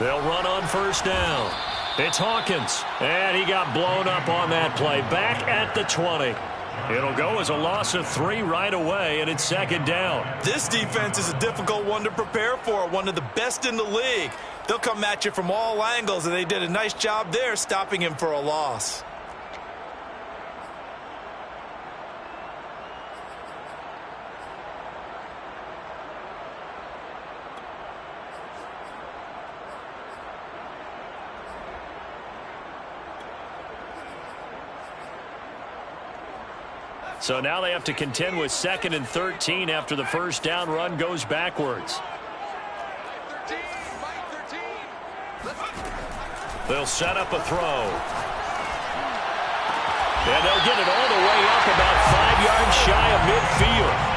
They'll run on first down. It's Hawkins, and he got blown up on that play. Back at the 20. It'll go as a loss of 3 right away, and it's second down. This defense is a difficult one to prepare for, one of the best in the league. They'll come at you from all angles, and they did a nice job there stopping him for a loss. So now they have to contend with 2nd and 13 after the first down run goes backwards. They'll set up a throw. And they'll get it all the way up about 5 yards shy of midfield.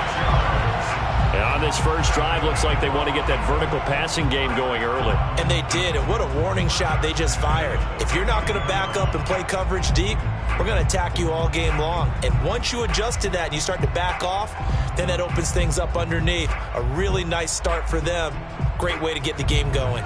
And on this first drive, looks like they want to get that vertical passing game going early. And they did, and what a warning shot they just fired. If you're not going to back up and play coverage deep, we're going to attack you all game long. And once you adjust to that and you start to back off, then that opens things up underneath. A really nice start for them. Great way to get the game going.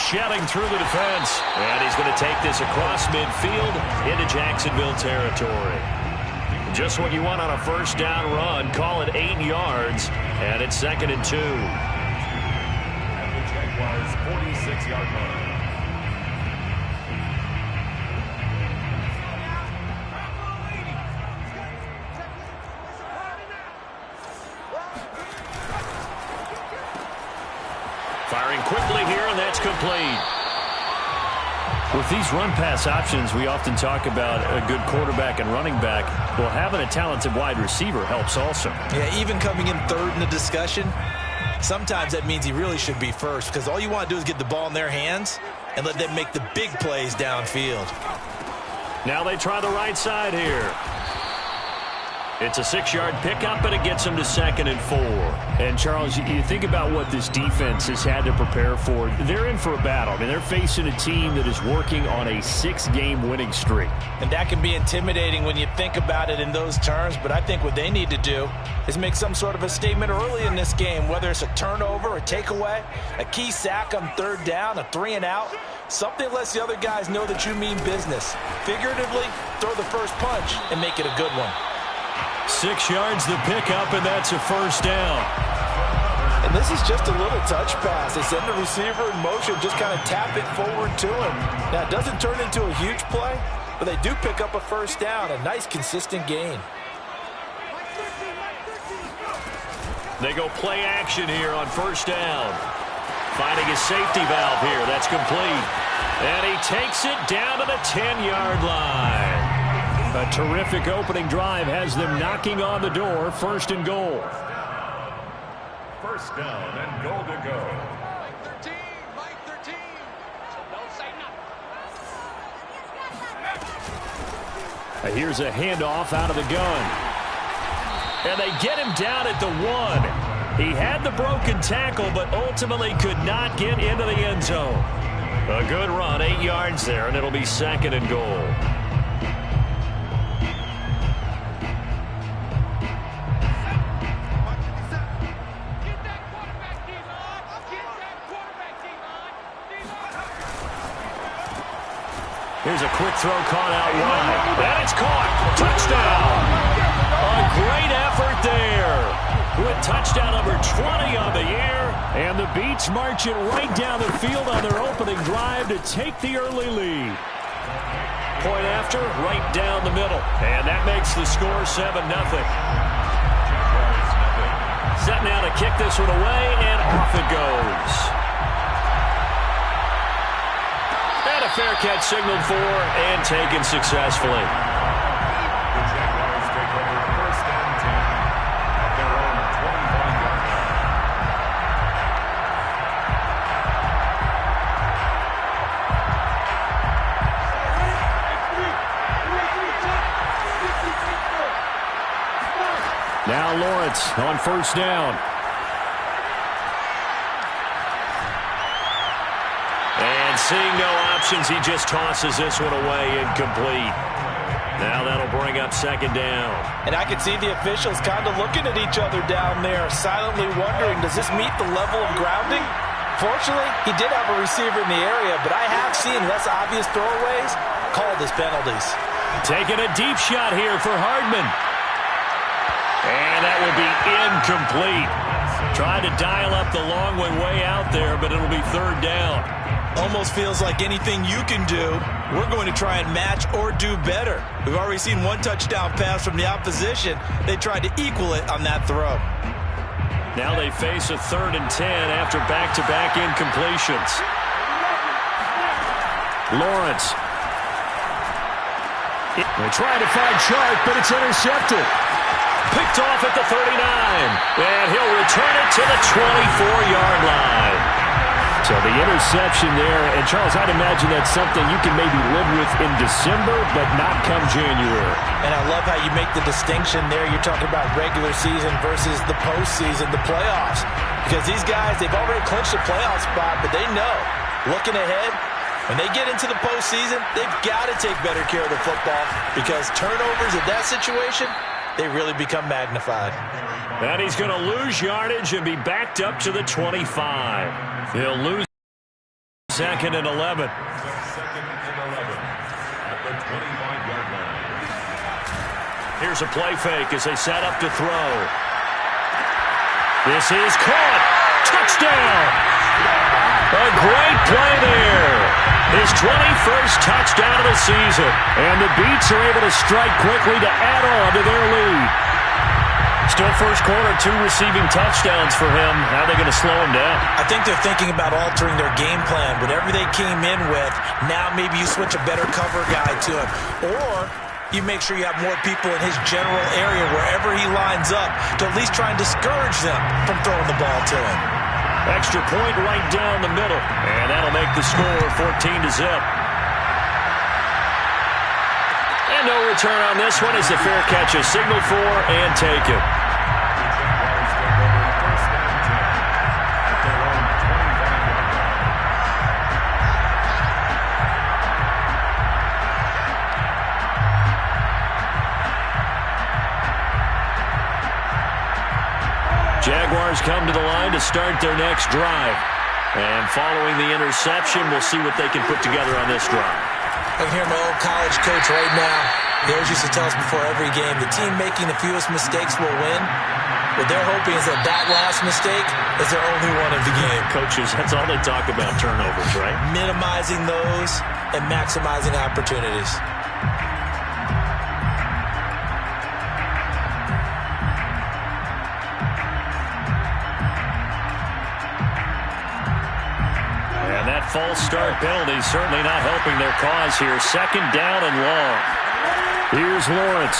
Shelling through the defense, and he's going to take this across midfield into Jacksonville territory. Just what you want on a first down run. Call it 8 yards, and it's 2nd and 2. At the Jaguars' 46-yard line. Firing quickly here, and that's complete. With these run-pass options, we often talk about a good quarterback and running back. Well, having a talented wide receiver helps also. Yeah, even coming in third in the discussion, sometimes that means he really should be first, because all you want to do is get the ball in their hands and let them make the big plays downfield. Now they try the right side here. It's a 6-yard pickup, and it gets them to 2nd and 4. And, Charles, you think about what this defense has had to prepare for. They're in for a battle. I mean, they're facing a team that is working on a 6-game winning streak. And that can be intimidating when you think about it in those terms, but I think what they need to do is make some sort of a statement early in this game, whether it's a turnover, a takeaway, a key sack on 3rd down, a 3-and-out. Something lets the other guys know that you mean business. Figuratively, throw the first punch and make it a good one. 6 yards the pickup, and that's a first down. And this is just a little touch pass. They send the receiver in motion, just kind of tap it forward to him. Now, it doesn't turn into a huge play, but they do pick up a first down, a nice, consistent gain. They go play action here on first down. Finding his safety valve here. That's complete. And he takes it down to the 10-yard line. A terrific opening drive has them knocking on the door. 1st and goal. First down and goal to go. Mike 13. So don't say nothing. Here's a handoff out of the gun. And they get him down at the 1. He had the broken tackle, but ultimately could not get into the end zone. A good run, 8 yards there, and it'll be 2nd and goal. Here's a quick throw caught out wide. And it's caught. Touchdown. A great effort there. With touchdown number 20 on the year. And the Beats marching right down the field on their opening drive to take the early lead. Point after, right down the middle. And that makes the score 7-0. Set now to kick this one away, and off it goes. Fair catch signaled for and taken successfully. The Jaguars take over 1st and 10 at their own 25-yard line. Now Lawrence on first down. seeing no options, he just tosses this one away incomplete. Now that'll bring up second down. And I can see the officials kind of looking at each other down there, silently wondering, does this meet the level of grounding? Fortunately, he did have a receiver in the area, but I have seen less obvious throwaways called as penalties. Taking a deep shot here for Hardman. And that will be incomplete. Trying to dial up the long way out there, but it'll be third down. Almost feels like anything you can do, we're going to try and match or do better. We've already seen one touchdown pass from the opposition. They tried to equal it on that throw. Now they face a 3rd and 10 after back-to-back incompletions. Lawrence. They try to find Chark, but it's intercepted. Picked off at the 39. And he'll return it to the 24-yard line. So the interception there, and Charles, I'd imagine that's something you can maybe live with in December, but not come January. And I love how you make the distinction there. You're talking about regular season versus the postseason, the playoffs. Because these guys, they've already clinched a playoff spot, but they know, looking ahead, when they get into the postseason, they've got to take better care of the football because turnovers in that situation, they really become magnified. And he's going to lose yardage and be backed up to the 25. They'll lose 2nd and 11. Here's a play fake as they set up to throw. This is caught. Touchdown. A great play there. His 21st touchdown of the season. And the Beats are able to strike quickly to add on to their lead. Still first quarter, 2 receiving touchdowns for him. How are they going to slow him down? I think they're thinking about altering their game plan. Whatever they came in with, now maybe you switch a better cover guy to him. Or you make sure you have more people in his general area wherever he lines up to at least try and discourage them from throwing the ball to him. Extra point right down the middle. And that'll make the score 14-0. And no return on this one as the fair catch is signaled for and taken. Jaguars come to the line to start their next drive. And following the interception, we'll see what they can put together on this drive. I can hear my old college coach right now. He always used to tell us before every game, the team making the fewest mistakes will win. What they're hoping is that that last mistake is their only one of the game. Coaches, that's all they talk about, turnovers, right? Minimizing those and maximizing opportunities. False start penalty certainly not helping their cause here. 2nd down and long. Here's Lawrence.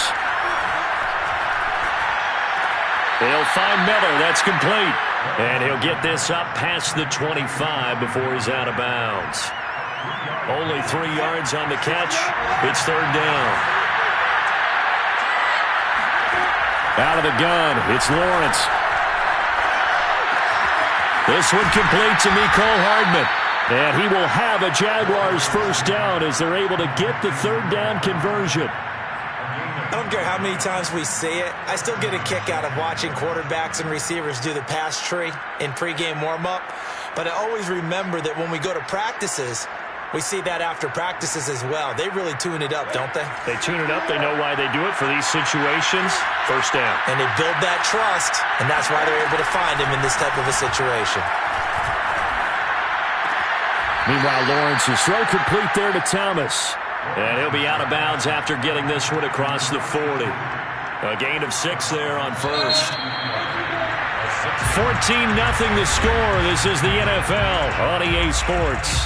They'll find Miller. That's complete. And he'll get this up past the 25 before he's out of bounds. Only 3 yards on the catch. It's 3rd down. Out of the gun, it's Lawrence. This one complete to Mecole Hardman. And he will have a Jaguars first down as they're able to get the 3rd down conversion. I don't care how many times we see it. I still get a kick out of watching quarterbacks and receivers do the pass tree in pregame warm-up. But I always remember that when we go to practices, we see that after practices as well. They really tune it up, don't they? They tune it up. They know why they do it for these situations. First down. And they build that trust, and that's why they're able to find him in this type of a situation. Meanwhile, Lawrence's throw complete there to Thomas. And he'll be out of bounds after getting this one across the 40. A gain of 6 there on first. 14-0 the score. This is the NFL on EA Sports.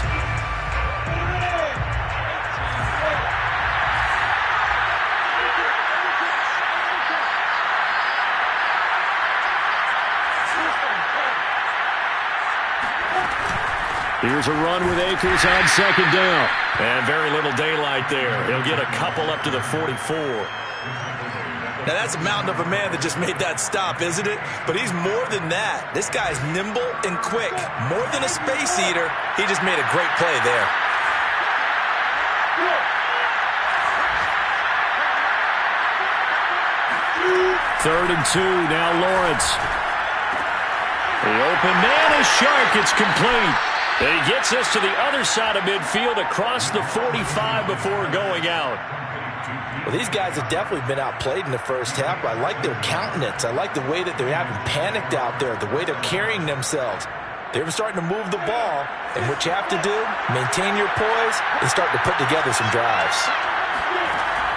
Here's a run with Akers on 2nd down. And very little daylight there. He'll get a couple up to the 44. Now, that's a mountain of a man that just made that stop, isn't it? But he's more than that. This guy's nimble and quick. More than a space eater, he just made a great play there. Third and 2, now Lawrence. The open man is Shark. It's complete. And he gets us to the other side of midfield across the 45 before going out. Well, these guys have definitely been outplayed in the first half. I like their countenance. I like the way that they're having panicked out there, the way they're carrying themselves. They're starting to move the ball, and what you have to do, maintain your poise and start to put together some drives.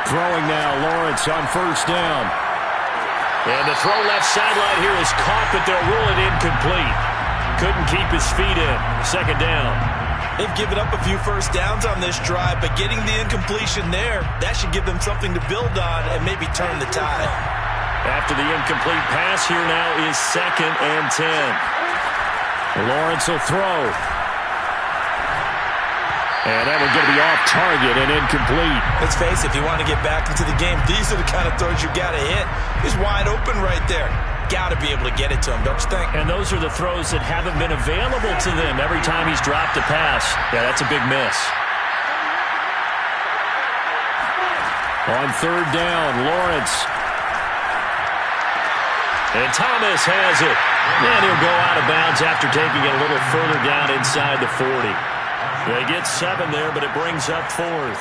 Throwing now, Lawrence on first down. And the throw left sideline here is caught, but they'll rule it incomplete. Couldn't keep his feet in. Second down. They've given up a few first downs on this drive, but getting the incompletion there, that should give them something to build on and maybe turn the tide. After the incomplete pass, here now is 2nd and 10. Lawrence will throw. And that one's going to be off target and incomplete. Let's face it, if you want to get back into the game, these are the kind of throws you got to hit. He's wide open right there. Got to be able to get it to him, don't you think? And those are the throws that haven't been available to them every time he's dropped a pass. Yeah, that's a big miss. On third down, Lawrence. And Thomas has it. And he'll go out of bounds after taking it a little further down inside the 40. They get 7 there, but it brings up 4th.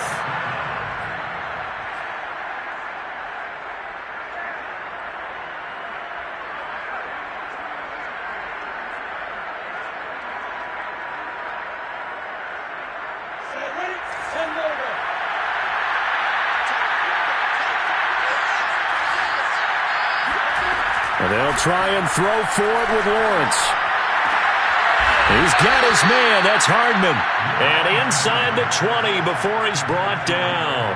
And they'll try and throw for it with Lawrence. He's got his man. That's Hardman. And inside the 20 before he's brought down.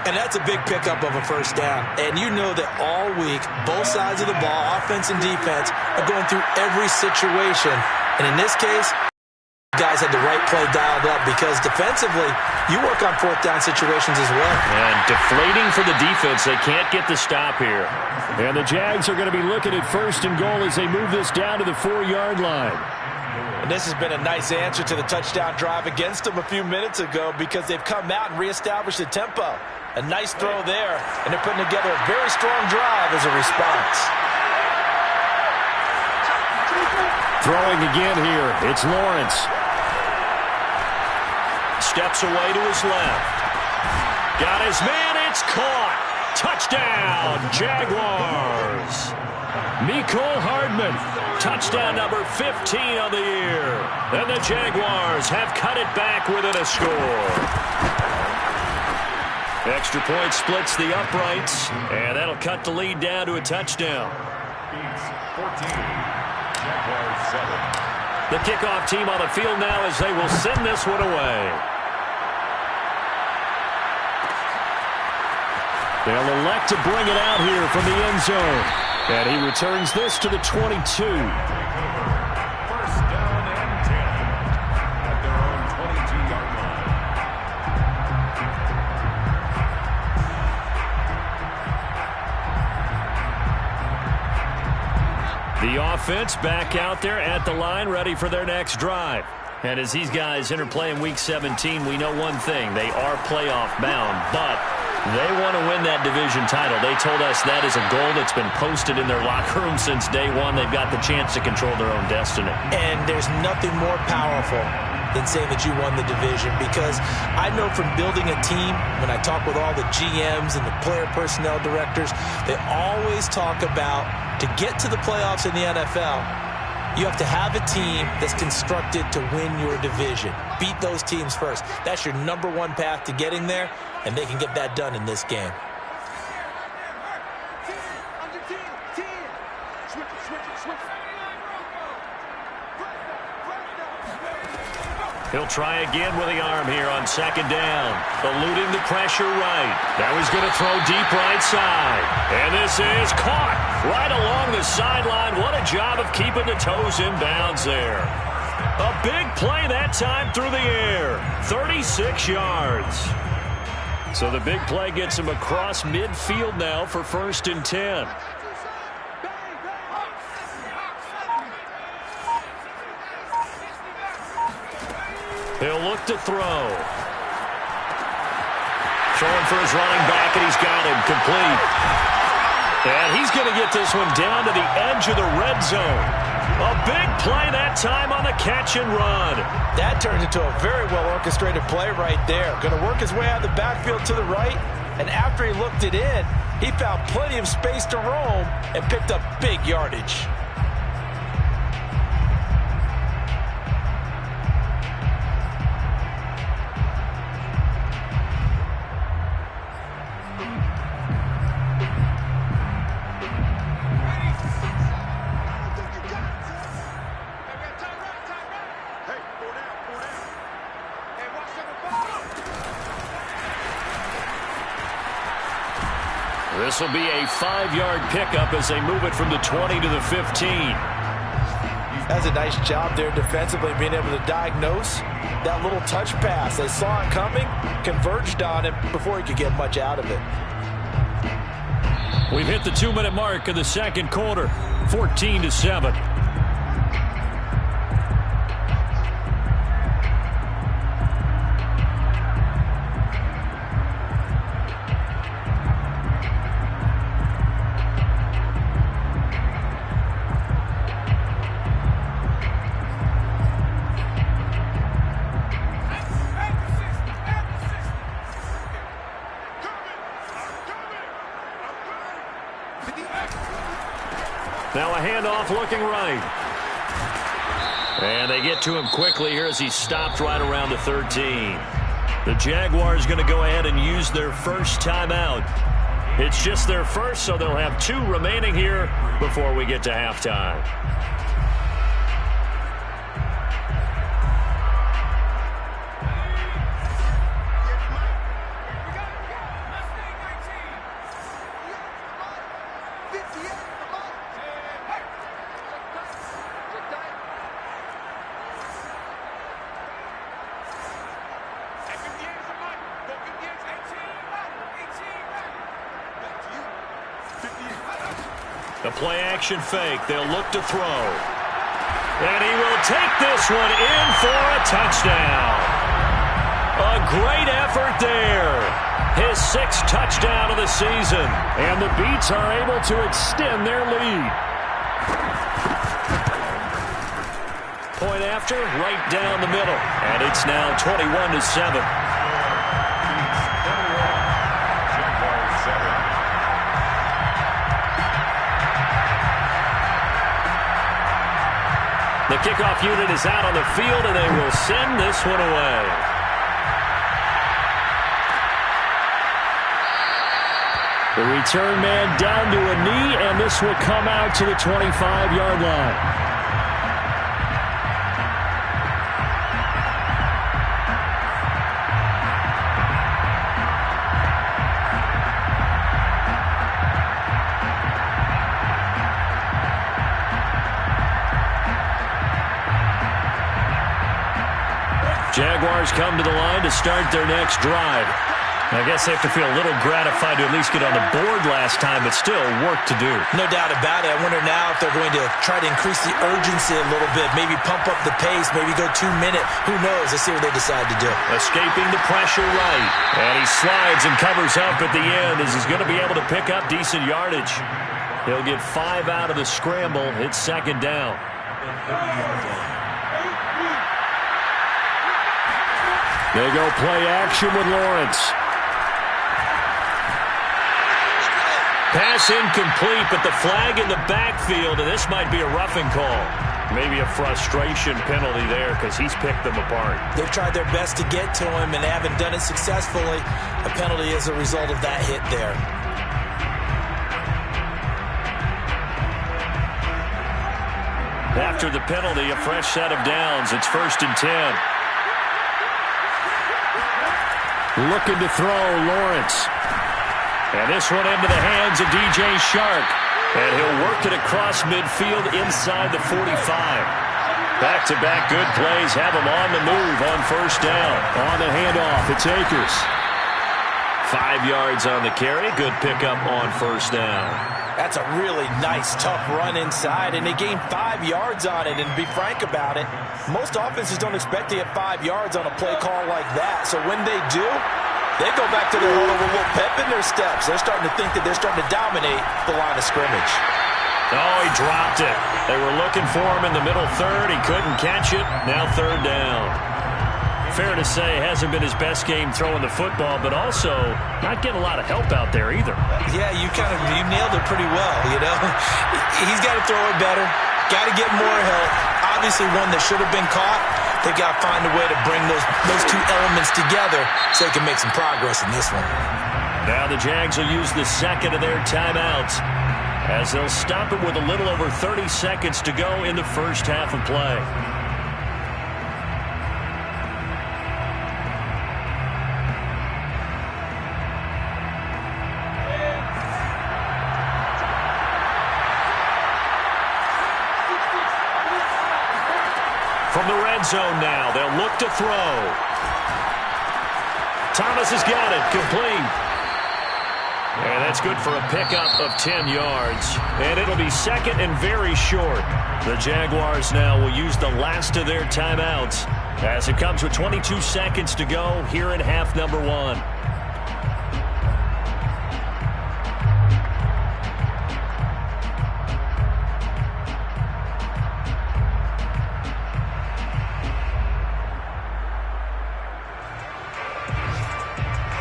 And that's a big pickup of a first down. And you know that all week, both sides of the ball, offense and defense, are going through every situation. And in this case, guys had the right play dialed up because defensively, you work on fourth down situations as well. And deflating for the defense. They can't get the stop here. And the Jags are going to be looking at 1st and goal as they move this down to the 4-yard line. And this has been a nice answer to the touchdown drive against them a few minutes ago because they've come out and reestablished the tempo. A nice throw there, and they're putting together a very strong drive as a response. Throwing again here, it's Lawrence. Steps away to his left. Got his man, it's caught. Touchdown, Jaguars. Mecole Hardman, touchdown number 15 on the year. And the Jaguars have cut it back within a score. Extra point splits the uprights, and that'll cut the lead down to a touchdown. 14, Jaguars 7. The kickoff team on the field now as they will send this one away. They'll elect to bring it out here from the end zone. And he returns this to the 22. First down and 10 at their own 22-yard line. The offense back out there at the line, ready for their next drive. And as these guys enter play in Week 17, we know one thing. They are playoff bound, but they want to win that division title. They told us that is a goal that's been posted in their locker room since day one. They've got the chance to control their own destiny. And there's nothing more powerful than saying that you won the division, because I know from building a team, when I talk with all the GMs and the player personnel directors, they always talk about to get to the playoffs in the NFL, you have to have a team that's constructed to win your division. Beat those teams first. That's your number one path to getting there, and they can get that done in this game. He'll try again with the arm here on second down. Eluding the pressure right. Now he's going to throw deep right side. And this is caught right along the sideline. What a job of keeping the toes in bounds there. A big play that time through the air. 36 yards. So the big play gets him across midfield now for 1st and 10. He'll look to throw. Throwing for his running back, and he's got him complete. And he's going to get this one down to the edge of the red zone. A big play that time on the catch and run. That turned into a very well-orchestrated play right there. Going to work his way out of the backfield to the right, and after he looked it in, he found plenty of space to roam and picked up big yardage. This will be a 5-yard pickup as they move it from the 20 to the 15. That's a nice job there defensively, being able to diagnose that little touch pass. They saw it coming, converged on it before he could get much out of it. We've hit the 2-minute mark of the second quarter, 14-7. Now a handoff looking right. And they get to him quickly here as he stopped right around the 13. The Jaguars going to go ahead and use their first timeout. It's just their first, so they'll have 2 remaining here before we get to halftime. The play-action fake. They'll look to throw. And he will take this one in for a touchdown. A great effort there. His 6th touchdown of the season. And the Beats are able to extend their lead. Point after, right down the middle. And it's now 21-7. The kickoff unit is out on the field, and they will send this one away. The return man down to a knee, and this will come out to the 25-yard line. Jaguars come to the line to start their next drive. I guess they have to feel a little gratified to at least get on the board last time, but still work to do. No doubt about it. I wonder now if they're going to try to increase the urgency a little bit, maybe pump up the pace, maybe go 2-minute. Who knows? Let's see what they decide to do. Escaping the pressure right. And he slides and covers up at the end as he's going to be able to pick up decent yardage. He'll get 5 out of the scramble. It's 2nd down. They go play action with Lawrence. Pass incomplete, but the flag in the backfield, and this might be a roughing call. Maybe a frustration penalty there because he's picked them apart. They've tried their best to get to him and haven't done it successfully. A penalty is a result of that hit there. After the penalty, a fresh set of downs. It's 1st and 10. Looking to throw, Lawrence. And this one into the hands of DJ Shark. And he'll work it across midfield inside the 45. Back-to-back good plays have him on the move on 1st down. On the handoff, it's Akers. 5 yards on the carry. Good pickup on first down. That's a really nice, tough run inside, and they gained 5 yards on it. And to be frank about it, most offenses don't expect to get 5 yards on a play call like that. So when they do, they go back to their huddle with a little pep in their steps. They're starting to think that they're starting to dominate the line of scrimmage. Oh, he dropped it. They were looking for him in the middle third. He couldn't catch it. Now third down. Fair to say, hasn't been his best game throwing the football, but also not getting a lot of help out there either. Yeah, you nailed it pretty well, you know. He's got to throw it better. Got to get more help. Obviously one that should have been caught. They got to find a way to bring those two elements together so they can make some progress in this one. Now the Jags will use the second of their timeouts as they'll stop it with a little over 30 seconds to go in the first half of play. From the red zone now, they'll look to throw. Thomas has got it, complete. And that's good for a pickup of 10 yards. And it'll be second and very short. The Jaguars now will use the last of their timeouts as it comes with 22 seconds to go here in half number 1.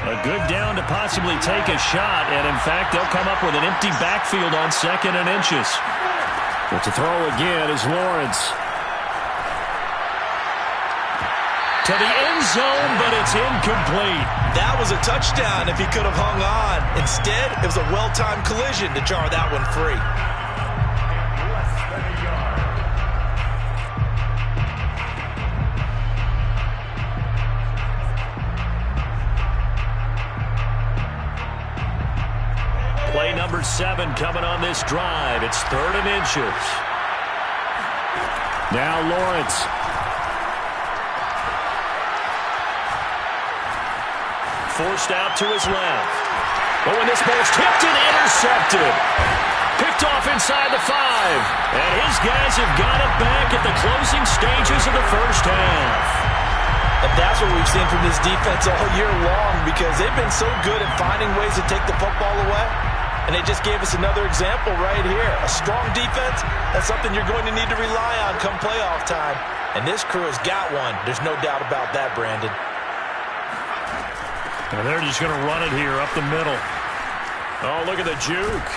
A good down to possibly take a shot, and in fact, they'll come up with an empty backfield on second and inches. But to throw again is Lawrence. To the end zone, but it's incomplete. That was a touchdown if he could have hung on. Instead, it was a well-timed collision to jar that one free. Play number 7 coming on this drive. It's third and inches. Now Lawrence. Forced out to his left. But when this ball's tipped and intercepted. Picked off inside the 5. And his guys have got it back at the closing stages of the first half. And that's what we've seen from this defense all year long, because they've been so good at finding ways to take the football away. And they just gave us another example right here. A strong defense, that's something you're going to need to rely on come playoff time. And this crew has got one. There's no doubt about that, Brandon. And they're just going to run it here up the middle. Oh, look at the juke.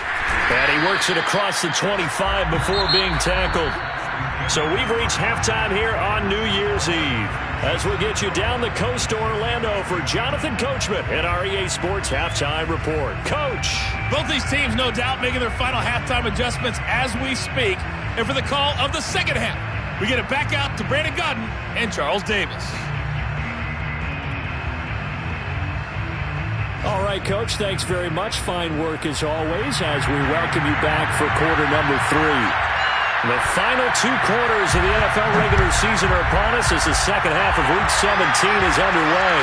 And he works it across the 25 before being tackled. So we've reached halftime here on New Year's Eve, as we'll get you down the coast to Orlando for Jonathan Coachman at our EA Sports Halftime Report. Coach. Both these teams, no doubt, making their final halftime adjustments as we speak. And for the call of the second half, we get it back out to Brandon Gaudin and Charles Davis. All right, Coach, thanks very much. Fine work as always as we welcome you back for quarter number 3. The final 2 quarters of the NFL regular season are upon us as the second half of Week 17 is underway.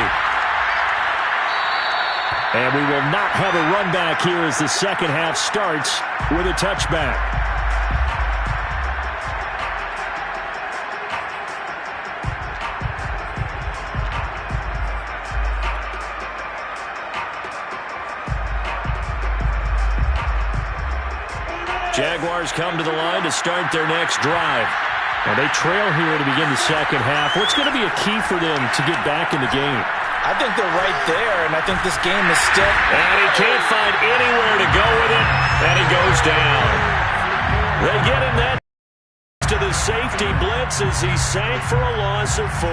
And we will not have a run back here as the second half starts with a touchback. Jaguars come to the line to start their next drive. And they trail here to begin the second half. What's going to be a key for them to get back in the game? I think they're right there, and I think this game is still... And he can't find anywhere to go with it, and he goes down. They get him that to the safety blitz as he sank for a loss of 4.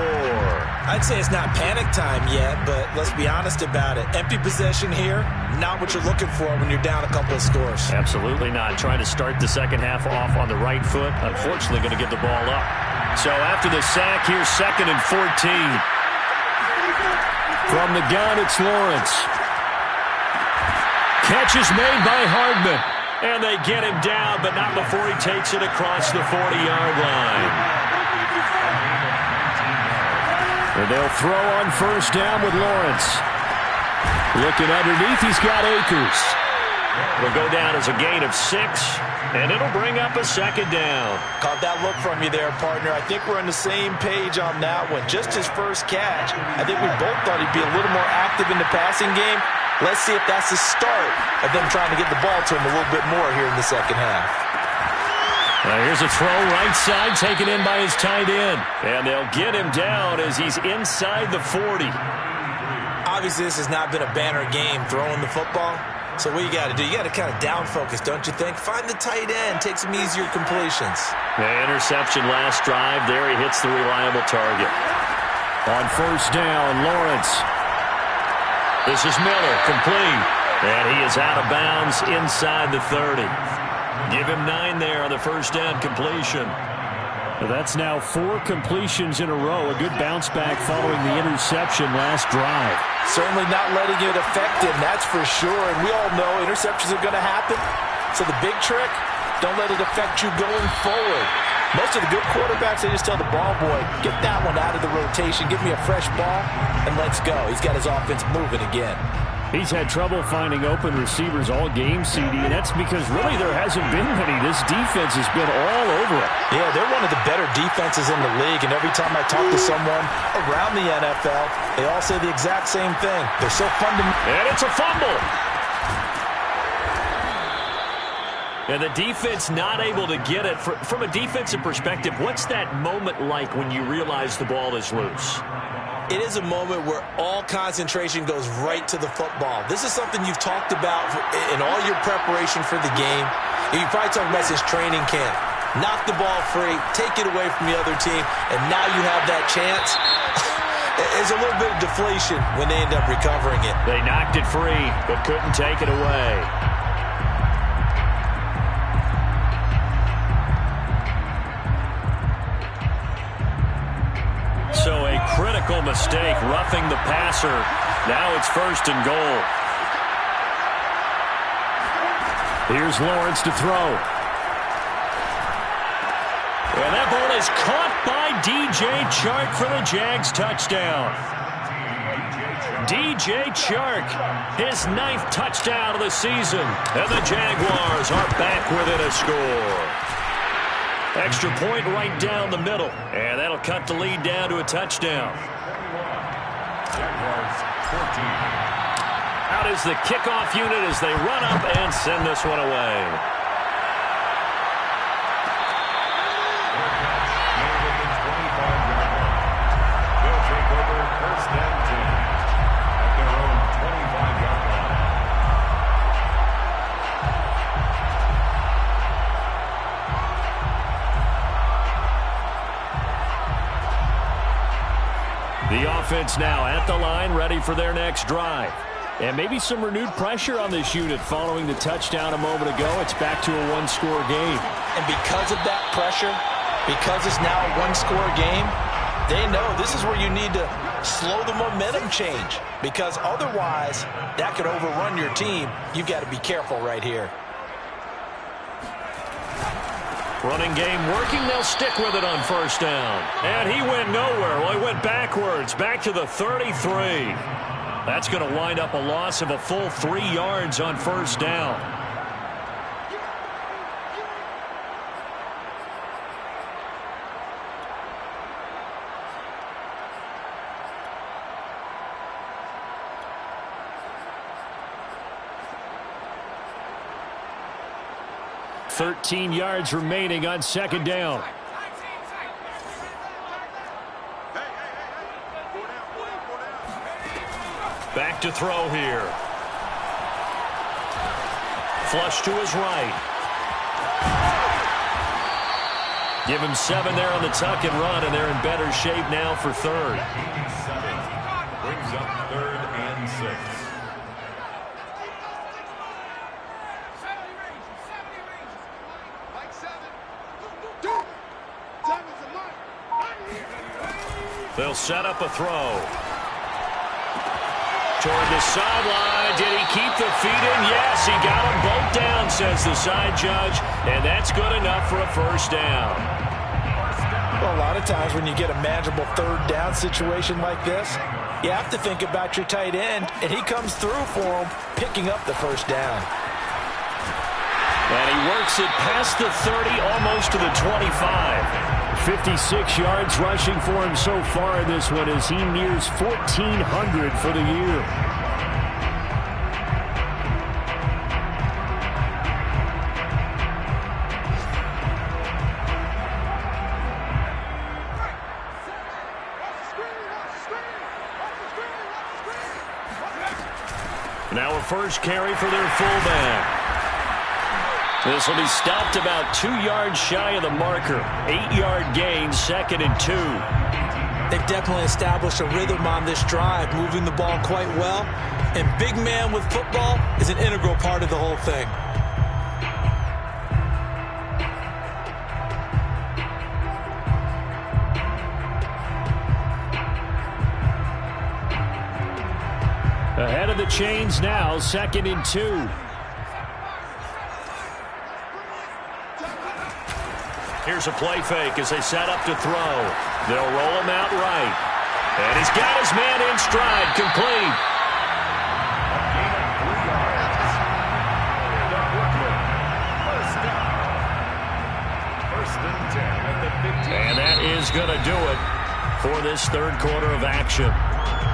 I'd say it's not panic time yet, but let's be honest about it. Empty possession here, not what you're looking for when you're down a couple of scores. Absolutely not. Trying to start the second half off on the right foot. Unfortunately, going to give the ball up. So after the sack, here's second and 14. From the gun, it's Lawrence. Catch is made by Hardman. And they get him down, but not before he takes it across the 40-yard line. And they'll throw on first down with Lawrence. Looking underneath, he's got Akers. It'll go down as a gain of 6, and it'll bring up a second down. Caught that look from you there, partner. I think we're on the same page on that one. Just his first catch. I think we both thought he'd be a little more active in the passing game. Let's see if that's the start of them trying to get the ball to him a little bit more here in the second half. Here's a throw right side, taken in by his tight end. And they'll get him down as he's inside the 40. Obviously, this has not been a banner game throwing the football. So what you got to do, you got to kind of down focus, don't you think? Find the tight end, take some easier completions. The interception last drive. There he hits the reliable target. On first down, Lawrence. This is Miller, complete. And he is out of bounds inside the 30. Give him 9 there on the first down completion. That's now 4 completions in a row. A good bounce back following the interception last drive. Certainly not letting it affect him, that's for sure. And we all know interceptions are going to happen. So the big trick, don't let it affect you going forward. Most of the good quarterbacks, they just tell the ball boy, get that one out of the rotation, give me a fresh ball, and let's go. He's got his offense moving again. He's had trouble finding open receivers all game, CD, and that's because really there hasn't been many. This defense has been all over it. Yeah, they're one of the better defenses in the league, and every time I talk to someone around the NFL, they all say the exact same thing. They're so fundamental. And it's a fumble. And the defense not able to get it. From a defensive perspective, what's that moment like when you realize the ball is loose? It is a moment where all concentration goes right to the football. This is something you've talked about in all your preparation for the game. You probably talked about this training camp. Knock the ball free, take it away from the other team, and now you have that chance. There's a little bit of deflation when they end up recovering it. They knocked it free, but couldn't take it away. So a critical mistake, roughing the passer. Now it's first and goal. Here's Lawrence to throw. And that ball is caught by DJ Chark for the Jags touchdown. DJ Chark, his 9th touchdown of the season. And the Jaguars are back within a score. Extra point right down the middle. And that'll cut the lead down to a touchdown. Jaguars 14. Out is the kickoff unit as they run up and send this one away. They'll take over first and 10 at their own 25-yard line. The offense now at the line, ready for their next drive. And maybe some renewed pressure on this unit following the touchdown a moment ago. It's back to a one-score game. And because of that pressure, because it's now a one-score game, they know this is where you need to slow the momentum change. Because otherwise, that could overrun your team. You've got to be careful right here. Running game working. They'll stick with it on first down. And he went nowhere. Well, he went backwards, back to the 33. That's going to wind up a loss of a full 3 yards on first down. .13 yards remaining on second down. Back to throw here. Flush to his right. Give him 7 there on the tuck and run, and they're in better shape now for third. 7 brings up 3rd and 6. They'll set up a throw. Toward the sideline. Did he keep the feet in? Yes, he got them both down, says the side judge. And that's good enough for a first down. Well, a lot of times when you get a manageable 3rd down situation like this, You have to think about your tight end, and he comes through for him, picking up the first down. And he works it past the 30, almost to the 25. 56 yards rushing for him so far in this one as he nears 1,400 for the year. Now a first carry for their fullback. This will be stopped about 2 yards shy of the marker. 8-yard gain, 2nd and 2. They've definitely established a rhythm on this drive, moving the ball quite well. And big man with football is an integral part of the whole thing. Ahead of the chains now, 2nd and 2. Here's a play fake as they set up to throw. They'll roll him out right. And he's got his man in stride, complete. And that is going to do it for this third quarter of action.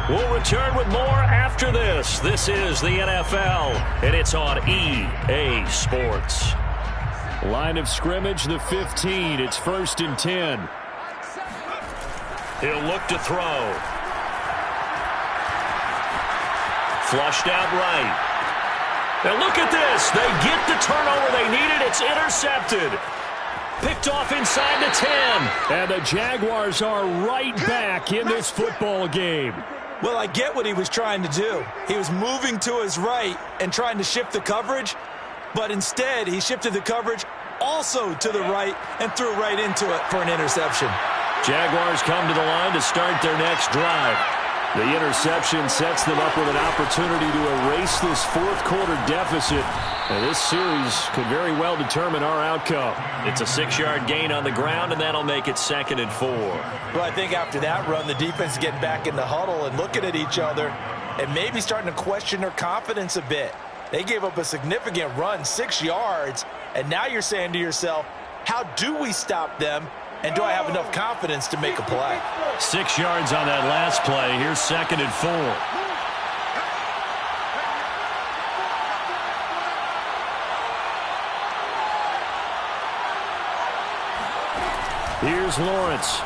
We'll return with more after this. This is the NFL, and it's on EA Sports. Line of scrimmage, the 15. It's 1st and 10. He'll look to throw. Flushed out right. Now look at this. They get the turnover they needed. It's intercepted. Picked off inside the 10. And the Jaguars are right back in this football game. Well, I get what he was trying to do. He was moving to his right and trying to shift the coverage, but instead he shifted the coverage also to the right and threw right into it for an interception. Jaguars come to the line to start their next drive. The interception sets them up with an opportunity to erase this fourth quarter deficit. And this series could very well determine our outcome. It's a 6-yard gain on the ground, and that'll make it 2nd and 4. Well, I think after that run, the defense is getting back in the huddle and looking at each other and maybe starting to question their confidence a bit. They gave up a significant run, 6 yards, and now you're saying to yourself, how do we stop them, and do I have enough confidence to make a play? 6 yards on that last play. Here's 2nd and 4. Here's Lawrence.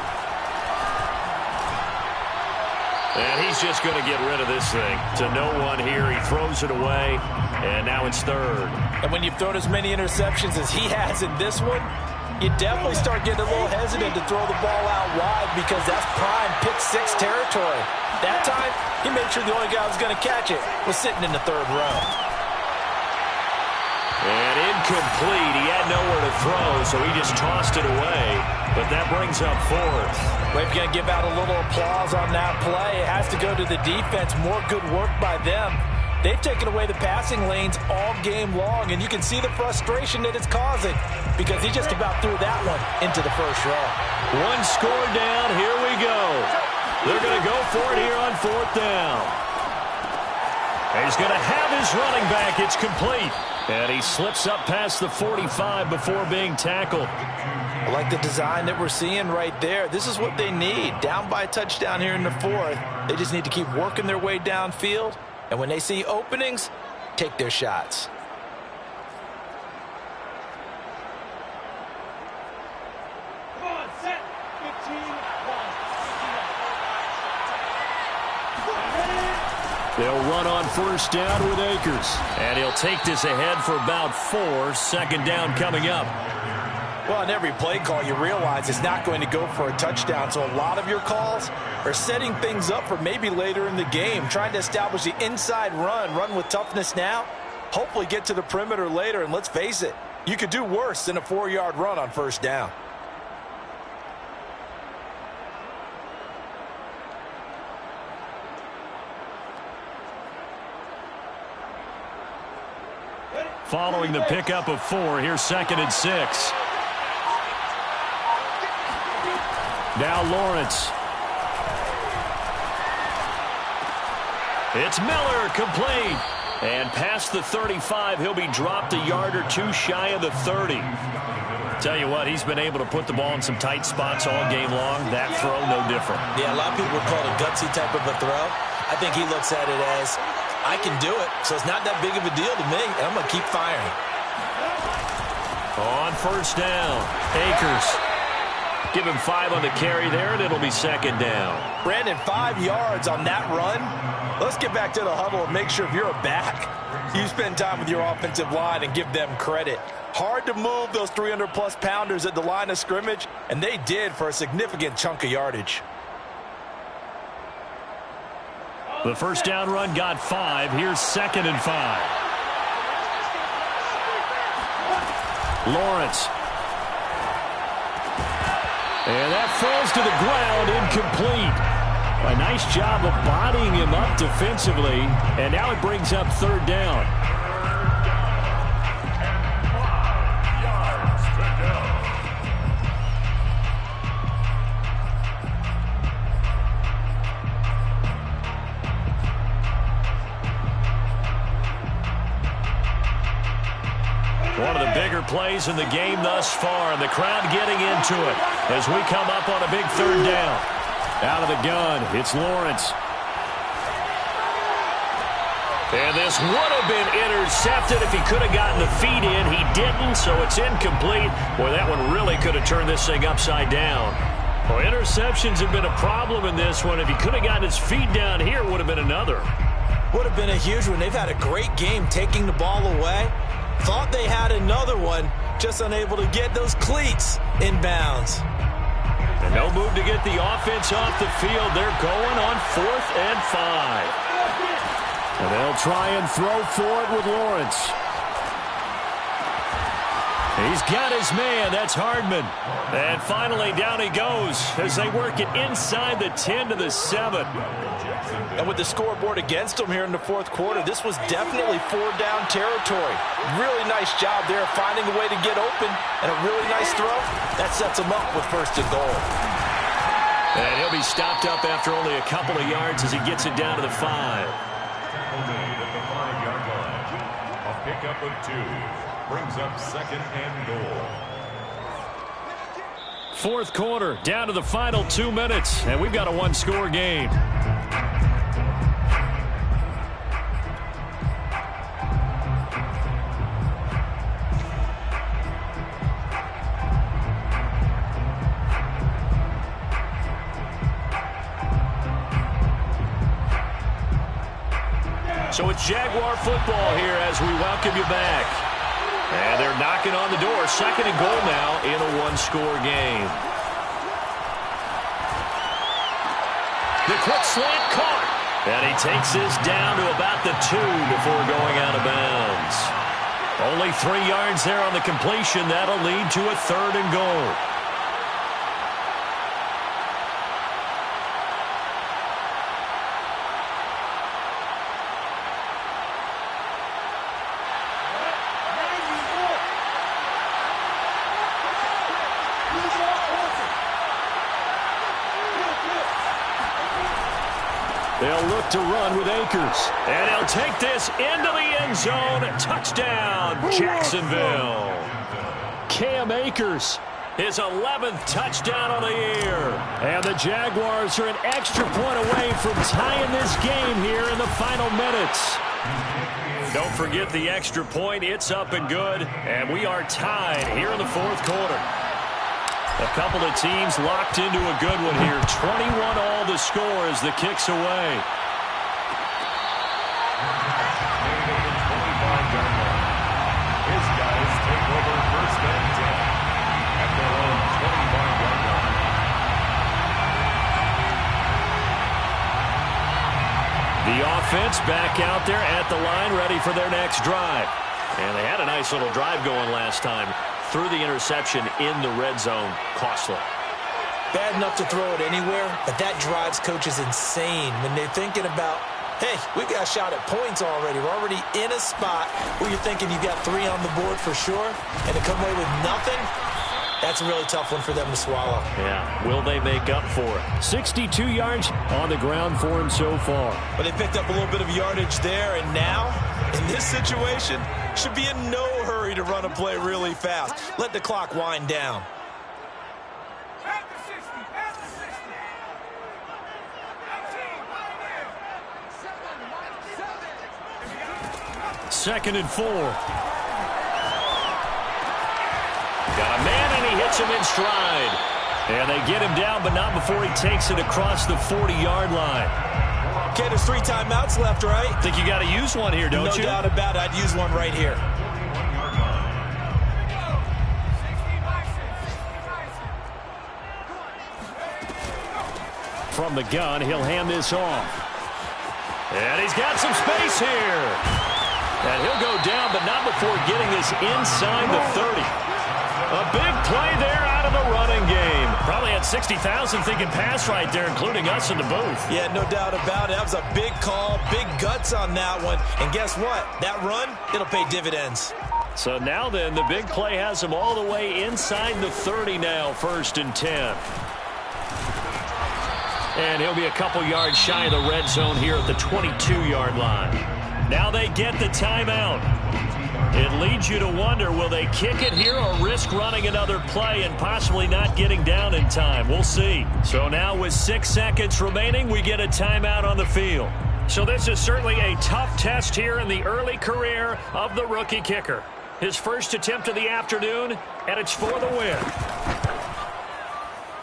And he's just going to get rid of this thing. To no one here. He throws it away, and now it's 3rd. And when you've thrown as many interceptions as he has in this one, you definitely start getting a little hesitant to throw the ball out wide because that's prime pick 6 territory. That time, he made sure the only guy who was going to catch it was sitting in the 3rd row. And incomplete. He had nowhere to throw, so he just tossed it away. But that brings up 4th. We're going to give out a little applause on that play. It has to go to the defense. More good work by them. They've taken away the passing lanes all game long, and you can see the frustration that it's causing because he just about threw that one into the first row. One score down. Here we go. They're going to go for it here on 4th down. And he's going to have his running back. It's complete. And he slips up past the 45 before being tackled. I like the design that we're seeing right there. This is what they need. Down by a touchdown here in the 4th. They just need to keep working their way downfield. And when they see openings, take their shots. They'll run on 1st down with Akers. And he'll take this ahead for about 4. 2nd down coming up. Well, in every play call, you realize it's not going to go for a touchdown. So a lot of your calls are setting things up for maybe later in the game, trying to establish the inside run with toughness now, hopefully get to the perimeter later. And let's face it, you could do worse than a 4-yard run on 1st down. Following the pickup of 4, here's 2nd and 6. Now Lawrence. It's Miller, complete. And past the 35, he'll be dropped a yard or two shy of the 30. Tell you what, he's been able to put the ball in some tight spots all game long. That throw, no different. Yeah, a lot of people would call it a gutsy type of a throw. I think he looks at it as, I can do it, so it's not that big of a deal to me, and I'm going to keep firing. On first down, Akers. Give him 5 on the carry there, and it'll be second down. Brandon, 5 yards on that run. Let's get back to the huddle and make sure if you're a back, you spend time with your offensive line and give them credit. Hard to move those 300-plus pounders at the line of scrimmage, and they did for a significant chunk of yardage. The first down run got 5. Here's 2nd and 5. Lawrence. And that falls to the ground, incomplete. A nice job of bodying him up defensively, and now it brings up 3rd down. One of the bigger plays in the game thus far, and the crowd getting into it as we come up on a big 3rd down. Out of the gun, it's Lawrence. And this would have been intercepted if he could have gotten the feet in. He didn't, so it's incomplete. Boy, that one really could have turned this thing upside down. Well, interceptions have been a problem in this one. If he could have gotten his feet down here, it would have been another. Would have been a huge one. They've had a great game taking the ball away. Thought they had another one, just unable to get those cleats in bounds. And no move to get the offense off the field. They're going on 4th and 5. And they'll try and throw for it with Lawrence. He's got his man. That's Hardman. And finally down he goes as they work it inside the 10 to the 7. And with the scoreboard against them here in the 4th quarter, this was definitely 4-down territory. Really nice job there finding a way to get open, and a really nice throw. That sets them up with 1st and goal. And he'll be stopped up after only a couple of yards as he gets it down to the 5. At the 5-yard line. A pickup of 2 brings up 2nd and goal. 4th quarter, down to the final 2 minutes, and we've got a 1-score game. So it's Jaguar football here as we welcome you back. And they're knocking on the door. 2nd and goal now in a 1-score game. The quick slant caught. And he takes this down to about the 2 before going out of bounds. Only 3 yards there on the completion. That'll lead to a 3rd and goal. They'll look to run with Akers. And he'll take this into the end zone. Touchdown, Jacksonville. Cam Akers, his 11th touchdown on the year. And the Jaguars are an extra point away from tying this game here in the final minutes. Don't forget the extra point. It's up and good. And we are tied here in the 4th quarter. A couple of teams locked into a good one here. 21 all the score as the kick's away. His guys take over 1st and 10 at their own 25-yard line. The offense back out there at the line, ready for their next drive. And they had a nice little drive going last time. Threw the interception in the red zone. Costly. Bad enough to throw it anywhere, but that drives coaches insane when they're thinking about, hey, we've got a shot at points already. We're already in a spot where you're thinking you've got 3 on the board for sure, and to come away with nothing, That's a really tough one for them to swallow. Yeah, will they make up for it? 62 yards on the ground for him so far. But they picked up a little bit of yardage there, and now, in this situation, should be in no hurry to run a play really fast. Let the clock wind down. Second and 4. Got a man, and he hits him in stride. And they get him down, but not before he takes it across the 40-yard line. Okay, there's 3 timeouts left, right? Think you got to use one here, don't you? No doubt about it. I'd use one right here. From the gun, he'll hand this off. And he's got some space here. And he'll go down, but not before getting this inside the 30. A big play there out of the running game. Probably had 60,000 thinking pass right there, including us in the booth. Yeah, no doubt about it. That was a big call, big guts on that one. And guess what? That run, it'll pay dividends. So now then, the big play has him all the way inside the 30 now, 1st and 10. And he'll be a couple yards shy of the red zone here at the 22-yard line. Now they get the timeout. It leads you to wonder, will they kick it here or risk running another play and possibly not getting down in time? We'll see. So now with 6 seconds remaining, we get a timeout on the field. So this is certainly a tough test here in the early career of the rookie kicker. His first attempt of the afternoon, and it's for the win.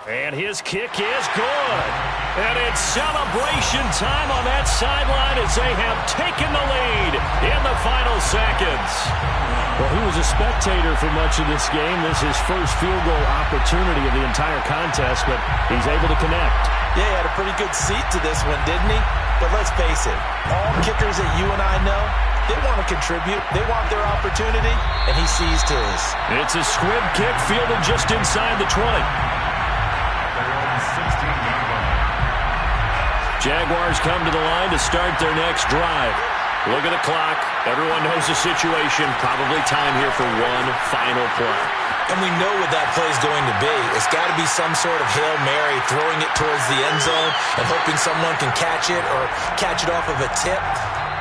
And his kick is good. And it's celebration time on that sideline as they have taken the lead in the final seconds. Well, he was a spectator for much of this game. This is his first field goal opportunity of the entire contest, but he's able to connect. Yeah, he had a pretty good seat to this one, didn't he? But let's face it, all kickers that you and I know, they want to contribute. They want their opportunity, and he seized his. It's a squib kick fielded just inside the 20. Jaguars come to the line to start their next drive. Look at the clock. Everyone knows the situation. Probably time here for one final play. And we know what that play is going to be. It's got to be some sort of Hail Mary, throwing it towards the end zone and hoping someone can catch it or catch it off of a tip.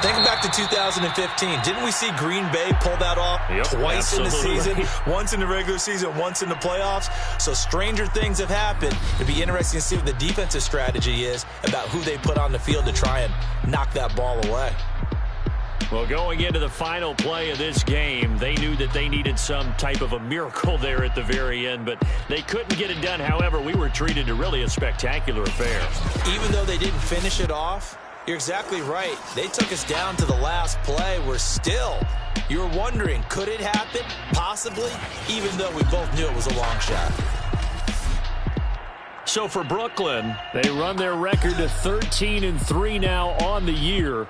Think back to 2015. Didn't we see Green Bay pull that off twice in the season? Once in the regular season, once in the playoffs. So stranger things have happened. It'd be interesting to see what the defensive strategy is about who they put on the field to try and knock that ball away. Well, going into the final play of this game, they knew that they needed some type of a miracle there at the very end, but they couldn't get it done. However, we were treated to really a spectacular affair. Even though they didn't finish it off, you're exactly right. They took us down to the last play. We're still, you're wondering, could it happen? Possibly, even though we both knew it was a long shot. So for Brooklyn, they run their record to 13-3 now on the year.